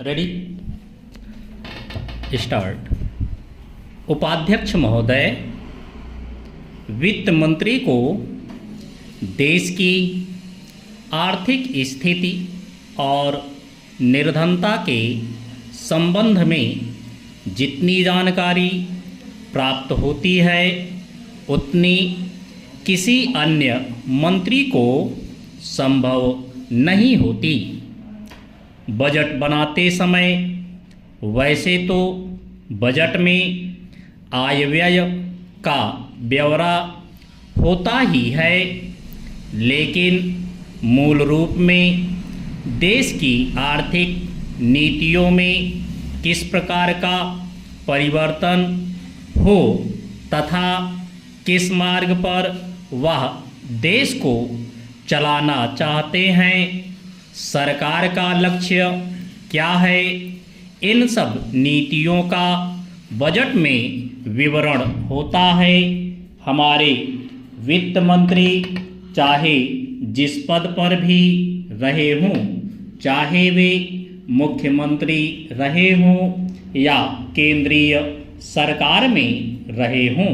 Ready start. उपाध्यक्ष महोदय, वित्त मंत्री को देश की आर्थिक स्थिति और निर्धनता के संबंध में जितनी जानकारी प्राप्त होती है उतनी किसी अन्य मंत्री को संभव नहीं होती। बजट बनाते समय वैसे तो बजट में आय व्यय का ब्यौरा होता ही है, लेकिन मूल रूप में देश की आर्थिक नीतियों में किस प्रकार का परिवर्तन हो तथा किस मार्ग पर वह देश को चलाना चाहते हैं, सरकार का लक्ष्य क्या है, इन सब नीतियों का बजट में विवरण होता है। हमारे वित्त मंत्री चाहे जिस पद पर भी रहे हों, चाहे वे मुख्यमंत्री रहे हों या केंद्रीय सरकार में रहे हों,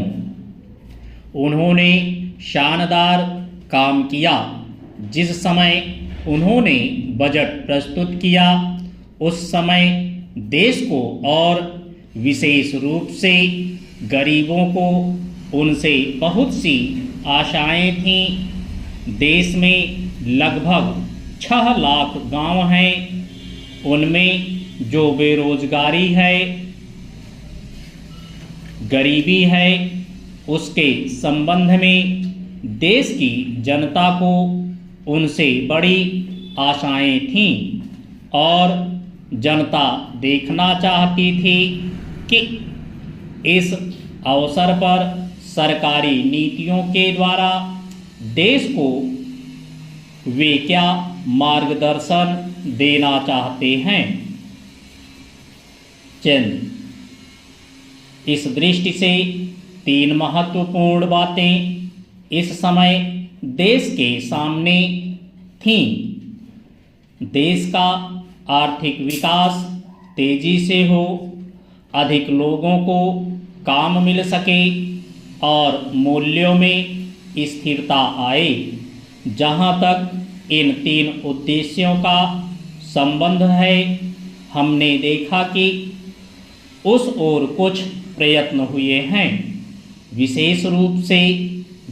उन्होंने शानदार काम किया। जिस समय उन्होंने बजट प्रस्तुत किया उस समय देश को और विशेष रूप से गरीबों को उनसे बहुत सी आशाएं थीं। देश में लगभग 6 लाख गांव हैं, उनमें जो बेरोजगारी है, गरीबी है, उसके संबंध में देश की जनता को उनसे बड़ी आशाएं थीं और जनता देखना चाहती थी कि इस अवसर पर सरकारी नीतियों के द्वारा देश को वे क्या मार्गदर्शन देना चाहते हैं। चिन्ह। इस दृष्टि से 3 महत्वपूर्ण बातें इस समय देश के सामने थीं। देश का आर्थिक विकास तेजी से हो, अधिक लोगों को काम मिल सके और मूल्यों में स्थिरता आए। जहाँ तक इन 3 उद्देश्यों का संबंध है, हमने देखा कि उस ओर कुछ प्रयत्न हुए हैं। विशेष रूप से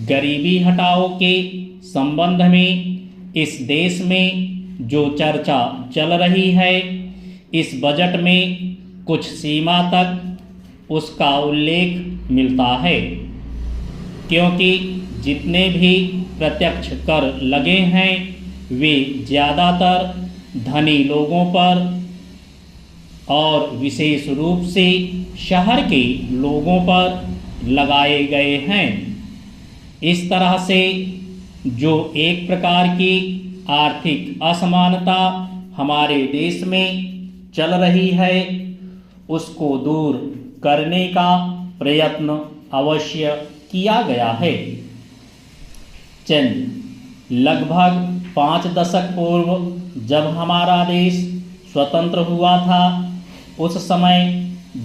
गरीबी हटाओ के संबंध में इस देश में जो चर्चा चल रही है, इस बजट में कुछ सीमा तक उसका उल्लेख मिलता है, क्योंकि जितने भी प्रत्यक्ष कर लगे हैं वे ज़्यादातर धनी लोगों पर और विशेष रूप से शहर के लोगों पर लगाए गए हैं। इस तरह से जो एक प्रकार की आर्थिक असमानता हमारे देश में चल रही है, उसको दूर करने का प्रयत्न अवश्य किया गया है। लगभग 5 दशक पूर्व जब हमारा देश स्वतंत्र हुआ था, उस समय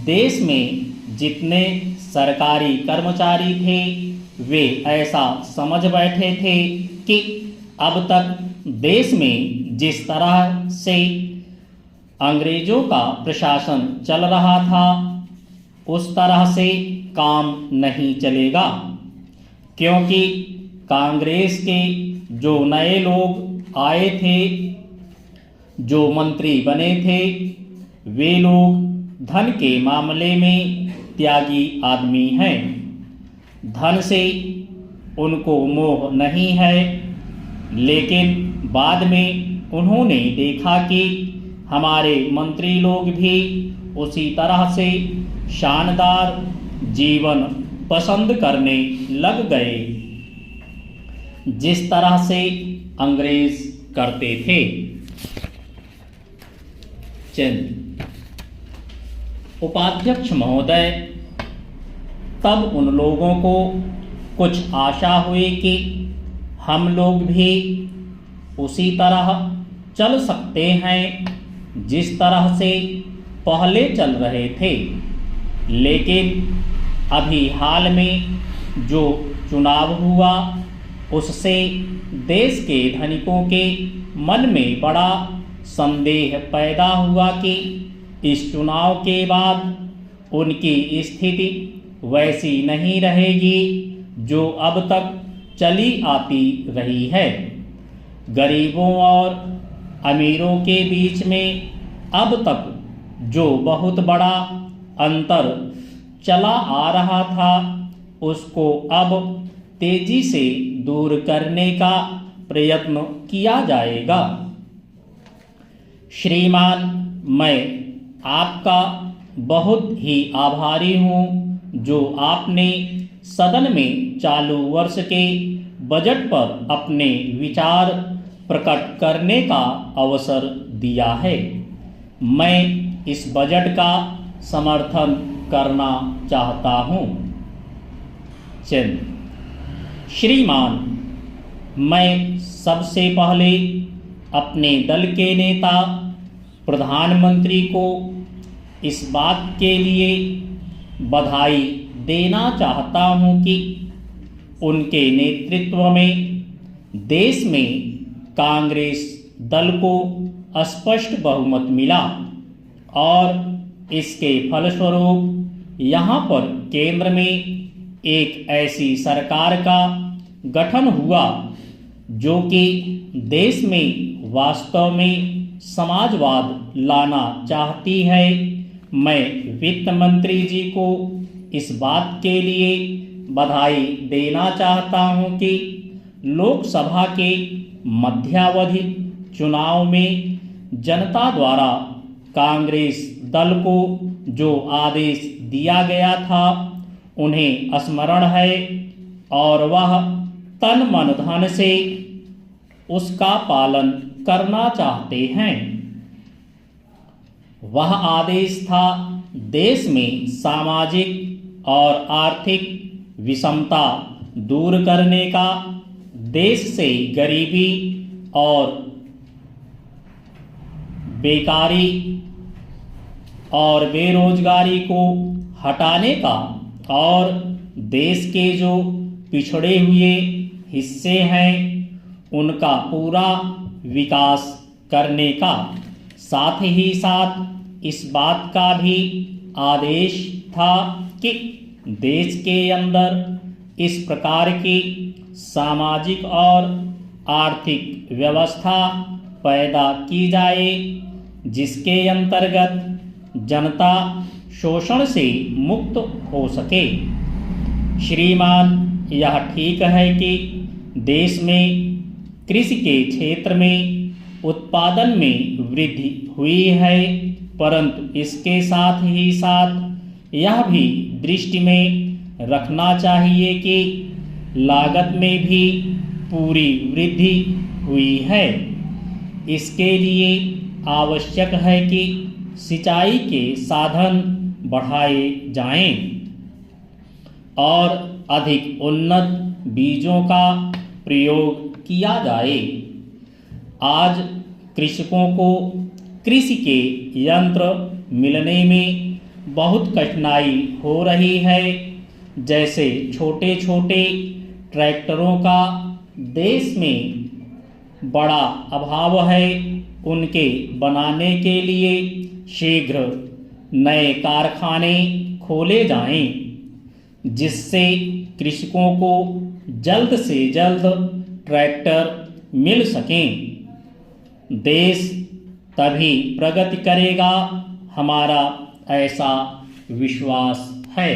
देश में जितने सरकारी कर्मचारी थे वे ऐसा समझ बैठे थे कि अब तक देश में जिस तरह से अंग्रेजों का प्रशासन चल रहा था उस तरह से काम नहीं चलेगा, क्योंकि कांग्रेस के जो नए लोग आए थे, जो मंत्री बने थे, वे लोग धन के मामले में त्यागी आदमी हैं। धन से उनको मोह नहीं है, लेकिन बाद में उन्होंने देखा कि हमारे मंत्री लोग भी उसी तरह से शानदार जीवन पसंद करने लग गए जिस तरह से अंग्रेज करते थे। उपाध्यक्ष महोदय, तब उन लोगों को कुछ आशा हुई कि हम लोग भी उसी तरह चल सकते हैं जिस तरह से पहले चल रहे थे, लेकिन अभी हाल में जो चुनाव हुआ उससे देश के धनिकों के मन में बड़ा संदेह पैदा हुआ कि इस चुनाव के बाद उनकी स्थिति वैसी नहीं रहेगी जो अब तक चली आती रही है। गरीबों और अमीरों के बीच में अब तक जो बहुत बड़ा अंतर चला आ रहा था उसको अब तेजी से दूर करने का प्रयत्न किया जाएगा। श्रीमान, मैं आपका बहुत ही आभारी हूँ जो आपने सदन में चालू वर्ष के बजट पर अपने विचार प्रकट करने का अवसर दिया है। मैं इस बजट का समर्थन करना चाहता हूँ। श्रीमान, मैं सबसे पहले अपने दल के नेता प्रधानमंत्री को इस बात के लिए बधाई देना चाहता हूं कि उनके नेतृत्व में देश में कांग्रेस दल को स्पष्ट बहुमत मिला और इसके फलस्वरूप यहाँ पर केंद्र में एक ऐसी सरकार का गठन हुआ जो कि देश में वास्तव में समाजवाद लाना चाहती है। मैं वित्त मंत्री जी को इस बात के लिए बधाई देना चाहता हूं कि लोकसभा के मध्यावधि चुनाव में जनता द्वारा कांग्रेस दल को जो आदेश दिया गया था उन्हें स्मरण है और वह तन मन धन से उसका पालन करना चाहते हैं। वह आदेश था देश में सामाजिक और आर्थिक विषमता दूर करने का, देश से गरीबी और बेकारी और बेरोजगारी को हटाने का और देश के जो पिछड़े हुए हिस्से हैं उनका पूरा विकास करने का, साथ ही साथ इस बात का भी आदेश था कि देश के अंदर इस प्रकार की सामाजिक और आर्थिक व्यवस्था पैदा की जाए जिसके अंतर्गत जनता शोषण से मुक्त हो सके। श्रीमान, यह ठीक है कि देश में कृषि के क्षेत्र में उत्पादन में वृद्धि हुई है, परंतु इसके साथ ही साथ यह भी दृष्टि में रखना चाहिए कि लागत में भी पूरी वृद्धि हुई है। इसके लिए आवश्यक है कि सिंचाई के साधन बढ़ाए जाएं और अधिक उन्नत बीजों का प्रयोग किया जाए। आज कृषकों को कृषि के यंत्र मिलने में बहुत कठिनाई हो रही है। जैसे छोटे छोटे ट्रैक्टरों का देश में बड़ा अभाव है, उनके बनाने के लिए शीघ्र नए कारखाने खोले जाएं, जिससे कृषकों को जल्द से जल्द ट्रैक्टर मिल सकें। देश तभी प्रगति करेगा, हमारा ऐसा विश्वास है।